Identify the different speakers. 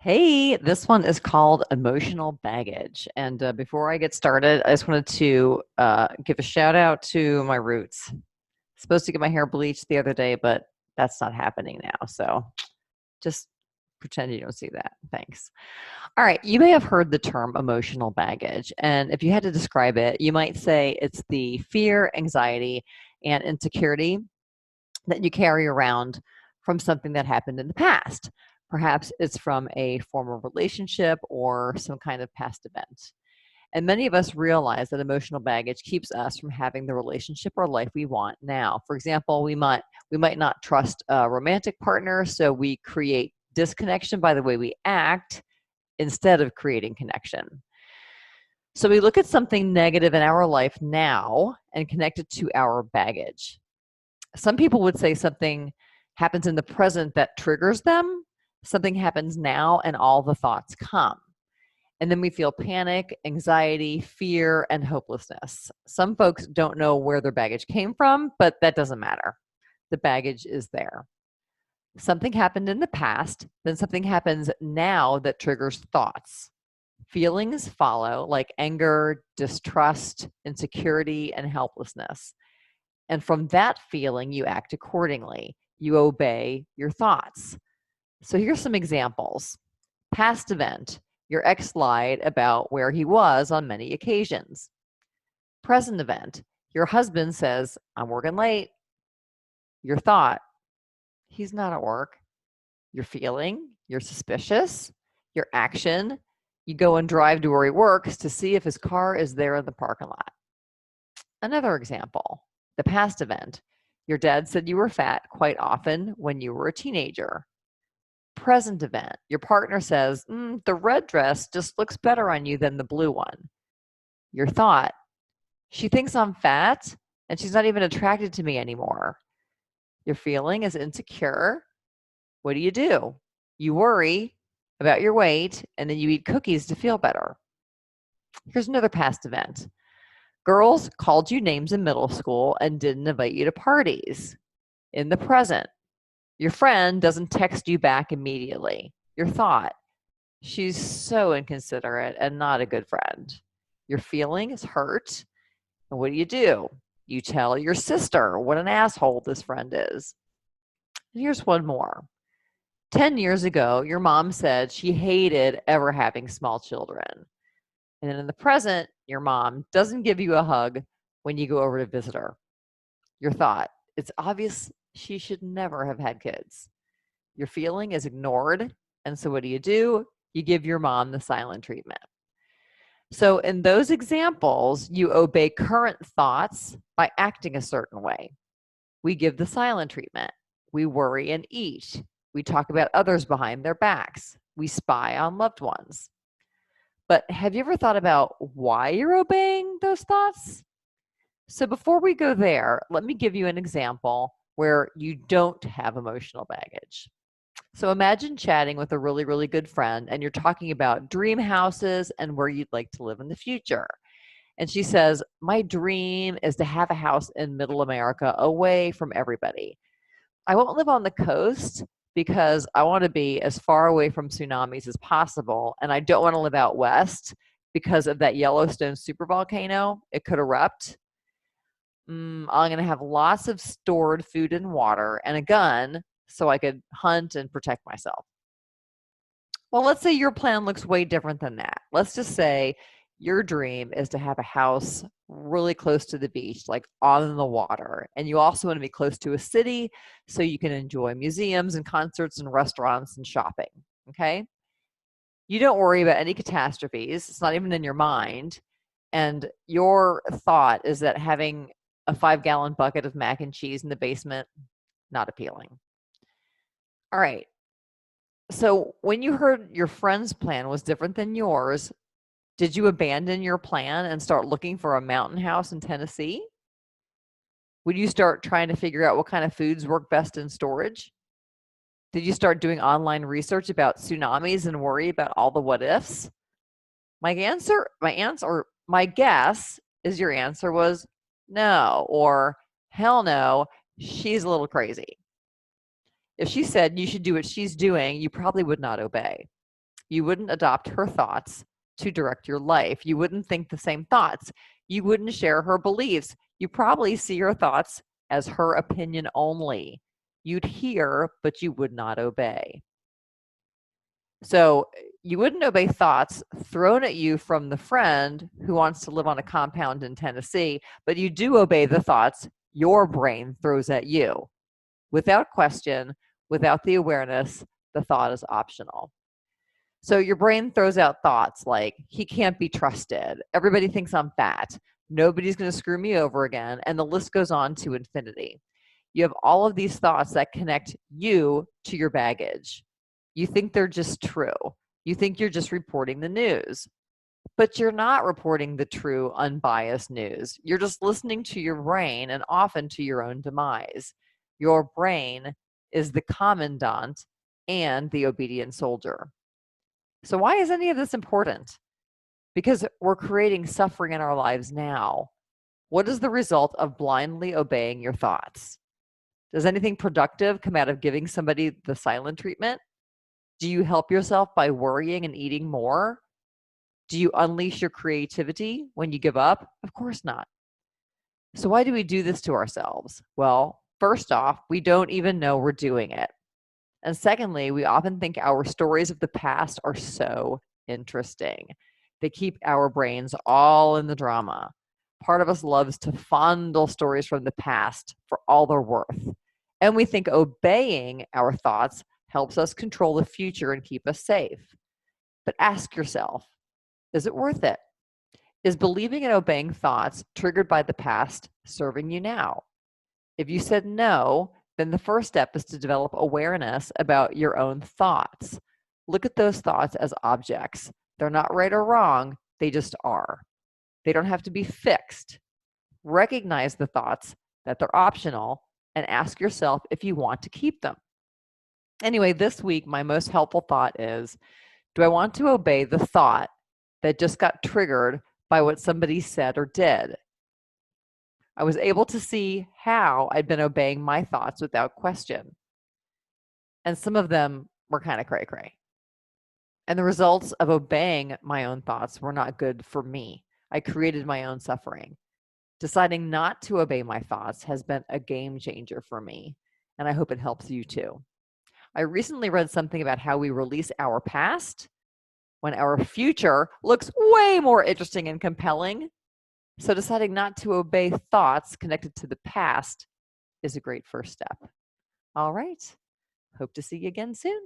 Speaker 1: Hey, this one is called emotional baggage. And before I get started, I just wanted to give a shout out to my roots. Supposed to get my hair bleached the other day, but that's not happening now. So just pretend you don't see that. Thanks. All right. You may have heard the term emotional baggage. And if you had to describe it, you might say it's the fear, anxiety, and insecurity that you carry around from something that happened in the past. Perhaps it's from a former relationship or some kind of past event. And many of us realize that emotional baggage keeps us from having the relationship or life we want now. For example, we might not trust a romantic partner, so we create disconnection by the way we act instead of creating connection. So we look at something negative in our life now and connect it to our baggage. Some people would say something happens in the present that triggers them. Something happens now and all the thoughts come. And then we feel panic, anxiety, fear, and hopelessness. Some folks don't know where their baggage came from, but that doesn't matter. The baggage is there. Something happened in the past, then something happens now that triggers thoughts. Feelings follow, like anger, distrust, insecurity, and helplessness. And from that feeling, you act accordingly. You obey your thoughts. So here's some examples. Past event, your ex lied about where he was on many occasions. Present event, your husband says, I'm working late. Your thought, he's not at work. Your feeling, you're suspicious. Your action, you go and drive to where he works to see if his car is there in the parking lot. Another example, the past event. Your dad said you were fat quite often when you were a teenager. Present event, your partner says, the red dress just looks better on you than the blue one. Your thought, she thinks I'm fat and she's not even attracted to me anymore. Your feeling is insecure. What do? You worry about your weight and then you eat cookies to feel better. Here's another past event. Girls called you names in middle school and didn't invite you to parties. In the present, your friend doesn't text you back immediately. Your thought, she's so inconsiderate and not a good friend. Your feeling is hurt. And what do? You tell your sister what an asshole this friend is. And here's one more. 10 years ago, your mom said she hated ever having small children. And then in the present, your mom doesn't give you a hug when you go over to visit her. Your thought, it's obvious she should never have had kids. Your feeling is ignored. And so what do? You give your mom the silent treatment. So in those examples, you obey current thoughts by acting a certain way. We give the silent treatment. We worry and eat. We talk about others behind their backs. We spy on loved ones. But have you ever thought about why you're obeying those thoughts? So before we go there, let me give you an example where you don't have emotional baggage. So imagine chatting with a really, really good friend and you're talking about dream houses and where you'd like to live in the future. And she says, my dream is to have a house in middle America away from everybody. I won't live on the coast because I want to be as far away from tsunamis as possible. And I don't want to live out west because of that Yellowstone supervolcano. It could erupt. I'm going to have lots of stored food and water and a gun so I could hunt and protect myself. Well, let's say your plan looks way different than that. Let's just say your dream is to have a house really close to the beach, like on the water. And you also want to be close to a city so you can enjoy museums and concerts and restaurants and shopping. Okay. You don't worry about any catastrophes, it's not even in your mind. And your thought is that having a 5-gallon bucket of mac and cheese in the basement, not appealing. All right. So when you heard your friend's plan was different than yours, did you abandon your plan and start looking for a mountain house in Tennessee? Would you start trying to figure out what kind of foods work best in storage? Did you start doing online research about tsunamis and worry about all the what ifs? My guess is your answer was no, or hell no, she's a little crazy. If she said you should do what she's doing, you probably would not obey. You wouldn't adopt her thoughts to direct your life. You wouldn't think the same thoughts. You wouldn't share her beliefs. You probably see her thoughts as her opinion only. You'd hear, but you would not obey. So you wouldn't obey thoughts thrown at you from the friend who wants to live on a compound in Tennessee, but you do obey the thoughts your brain throws at you. Without question, without the awareness, the thought is optional. So your brain throws out thoughts like, he can't be trusted. Everybody thinks I'm fat. Nobody's going to screw me over again. And the list goes on to infinity. You have all of these thoughts that connect you to your baggage. You think they're just true. You think you're just reporting the news. But you're not reporting the true, unbiased news. You're just listening to your brain and often to your own demise. Your brain is the commandant and the obedient soldier. So why is any of this important? Because we're creating suffering in our lives now. What is the result of blindly obeying your thoughts? Does anything productive come out of giving somebody the silent treatment? Do you help yourself by worrying and eating more? Do you unleash your creativity when you give up? Of course not. So why do we do this to ourselves? Well, first off, we don't even know we're doing it. And secondly, we often think our stories of the past are so interesting. They keep our brains all in the drama. Part of us loves to fondle stories from the past for all they're worth. And we think obeying our thoughts helps us control the future and keep us safe. But ask yourself, is it worth it? Is believing and obeying thoughts triggered by the past serving you now? If you said no, then the first step is to develop awareness about your own thoughts. Look at those thoughts as objects. They're not right or wrong, they just are. They don't have to be fixed. Recognize the thoughts, that they're optional, and ask yourself if you want to keep them. Anyway, this week, my most helpful thought is, do I want to obey the thought that just got triggered by what somebody said or did? I was able to see how I'd been obeying my thoughts without question. And some of them were kind of cray-cray. And the results of obeying my own thoughts were not good for me. I created my own suffering. Deciding not to obey my thoughts has been a game changer for me, and I hope it helps you too. I recently read something about how we release our past when our future looks way more interesting and compelling. So deciding not to obey thoughts connected to the past is a great first step. All right. Hope to see you again soon.